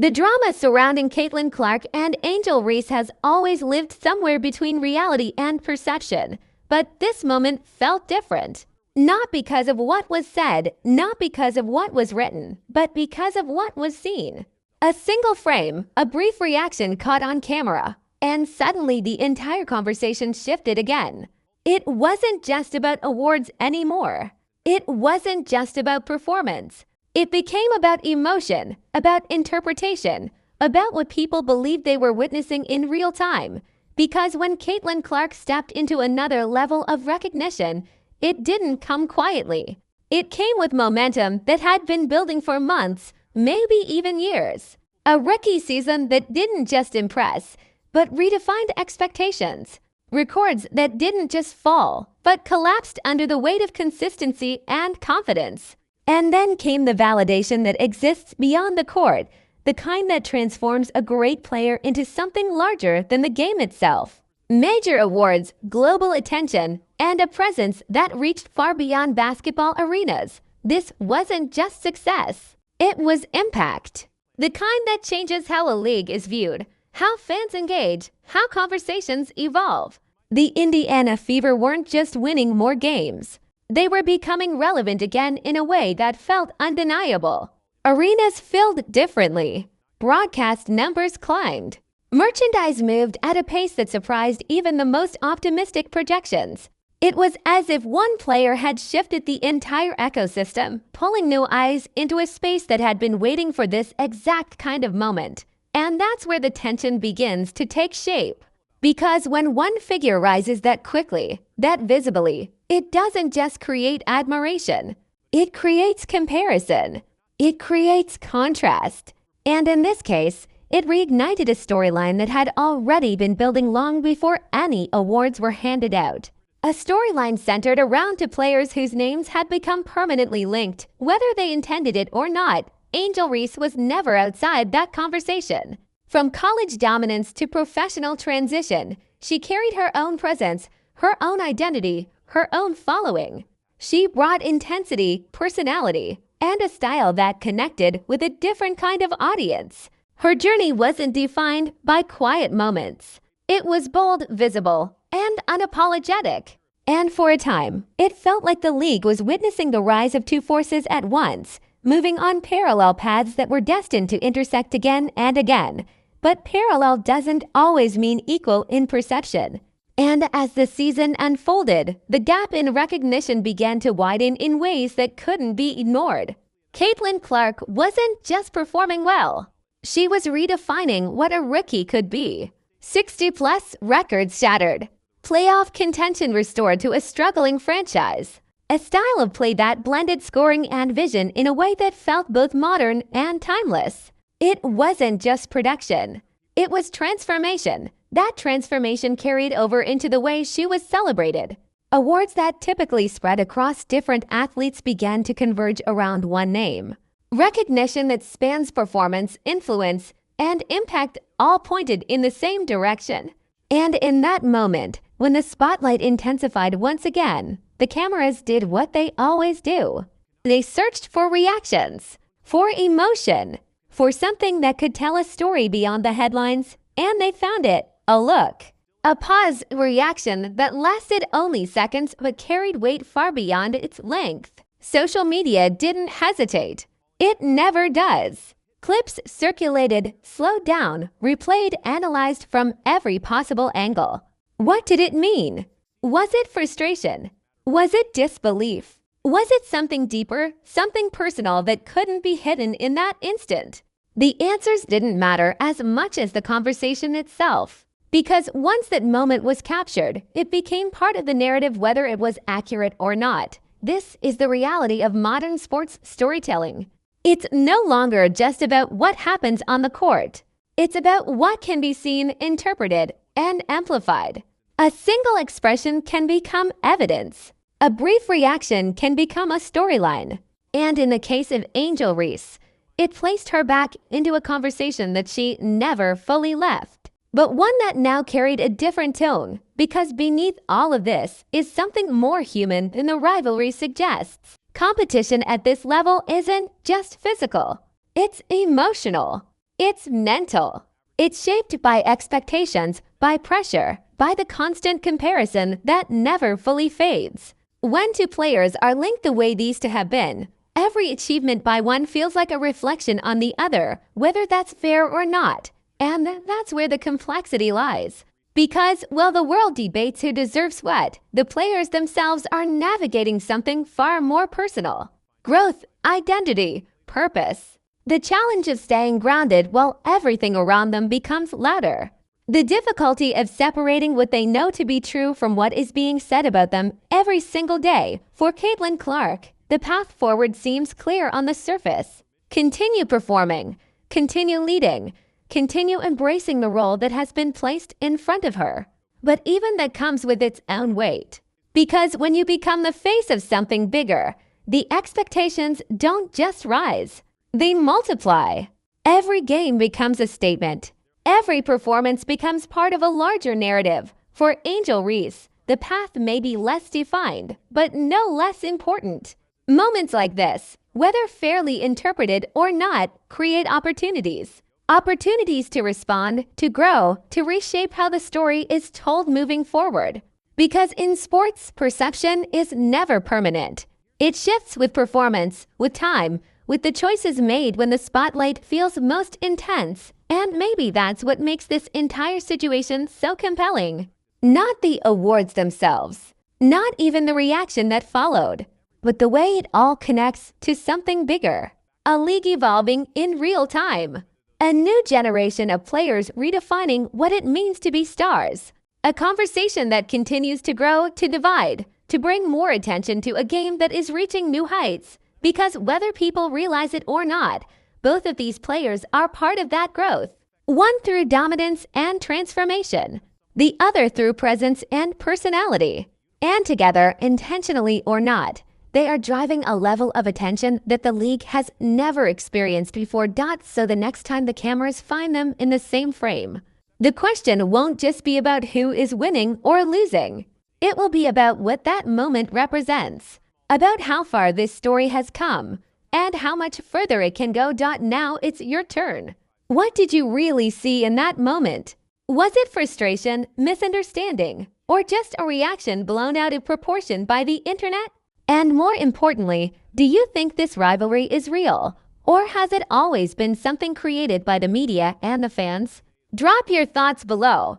The drama surrounding Caitlin Clark and Angel Reese has always lived somewhere between reality and perception, but this moment felt different. Not because of what was said, not because of what was written, but because of what was seen. A single frame, a brief reaction caught on camera, and suddenly the entire conversation shifted again. It wasn't just about awards anymore. It wasn't just about performance. It became about emotion, about interpretation, about what people believed they were witnessing in real time. Because when Caitlin Clark stepped into another level of recognition, it didn't come quietly. It came with momentum that had been building for months, maybe even years. A rookie season that didn't just impress, but redefined expectations. Records that didn't just fall, but collapsed under the weight of consistency and confidence. And then came the validation that exists beyond the court, the kind that transforms a great player into something larger than the game itself. Major awards, global attention, and a presence that reached far beyond basketball arenas. This wasn't just success. It was impact. The kind that changes how a league is viewed, how fans engage, how conversations evolve. The Indiana Fever weren't just winning more games. They were becoming relevant again in a way that felt undeniable. Arenas filled differently. Broadcast numbers climbed. Merchandise moved at a pace that surprised even the most optimistic projections. It was as if one player had shifted the entire ecosystem, pulling new eyes into a space that had been waiting for this exact kind of moment. And that's where the tension begins to take shape. Because when one figure rises that quickly, that visibly, it doesn't just create admiration. It creates comparison. It creates contrast. And in this case, it reignited a storyline that had already been building long before any awards were handed out. A storyline centered around two players whose names had become permanently linked, whether they intended it or not. Angel Reese was never outside that conversation. From college dominance to professional transition, she carried her own presence, her own identity, her own following. She brought intensity, personality, and a style that connected with a different kind of audience. Her journey wasn't defined by quiet moments. It was bold, visible, and unapologetic. And for a time, it felt like the league was witnessing the rise of two forces at once, moving on parallel paths that were destined to intersect again and again. But parallel doesn't always mean equal in perception. And as the season unfolded, the gap in recognition began to widen in ways that couldn't be ignored. Caitlin Clark wasn't just performing well. She was redefining what a rookie could be. 60-plus records shattered. Playoff contention restored to a struggling franchise. A style of play that blended scoring and vision in a way that felt both modern and timeless. It wasn't just production. It was transformation. That transformation carried over into the way she was celebrated. Awards that typically spread across different athletes began to converge around one name. Recognition that spans performance, influence, and impact all pointed in the same direction. And in that moment, when the spotlight intensified once again, the cameras did what they always do. They searched for reactions, for emotion, for something that could tell a story beyond the headlines, and they found it. A look. A pause reaction that lasted only seconds but carried weight far beyond its length. Social media didn't hesitate. It never does. Clips circulated, slowed down, replayed, analyzed from every possible angle. What did it mean? Was it frustration? Was it disbelief? Was it something deeper, something personal that couldn't be hidden in that instant? The answers didn't matter as much as the conversation itself. Because once that moment was captured, it became part of the narrative whether it was accurate or not. This is the reality of modern sports storytelling. It's no longer just about what happens on the court. It's about what can be seen, interpreted, and amplified. A single expression can become evidence. A brief reaction can become a storyline. And in the case of Angel Reese, it placed her back into a conversation that she never fully left. But one that now carried a different tone, because beneath all of this is something more human than the rivalry suggests. Competition at this level isn't just physical. It's emotional. It's mental. It's shaped by expectations, by pressure, by the constant comparison that never fully fades. When two players are linked the way these two have been, every achievement by one feels like a reflection on the other, whether that's fair or not. And that's where the complexity lies. Because while the world debates who deserves what, the players themselves are navigating something far more personal. Growth, identity, purpose. The challenge of staying grounded while everything around them becomes louder. The difficulty of separating what they know to be true from what is being said about them every single day. For Caitlin Clark, the path forward seems clear on the surface. Continue performing, continue leading, continue embracing the role that has been placed in front of her. But even that comes with its own weight. Because when you become the face of something bigger, the expectations don't just rise, they multiply. Every game becomes a statement. Every performance becomes part of a larger narrative. For Angel Reese, the path may be less defined, but no less important. Moments like this, whether fairly interpreted or not, create opportunities. Opportunities to respond, to grow, to reshape how the story is told moving forward. Because in sports, perception is never permanent. It shifts with performance, with time, with the choices made when the spotlight feels most intense. And maybe that's what makes this entire situation so compelling. Not the awards themselves, not even the reaction that followed, but the way it all connects to something bigger. A league evolving in real time. A new generation of players redefining what it means to be stars. A conversation that continues to grow, to divide, to bring more attention to a game that is reaching new heights. Because whether people realize it or not, both of these players are part of that growth. One through dominance and transformation, the other through presence and personality. And together, intentionally or not, they are driving a level of attention that the league has never experienced before. So the next time the cameras find them in the same frame, the question won't just be about who is winning or losing. It will be about what that moment represents, about how far this story has come, and how much further it can go. Now it's your turn. What did you really see in that moment? Was it frustration, misunderstanding, or just a reaction blown out of proportion by the internet? And more importantly, do you think this rivalry is real? Or has it always been something created by the media and the fans? Drop your thoughts below.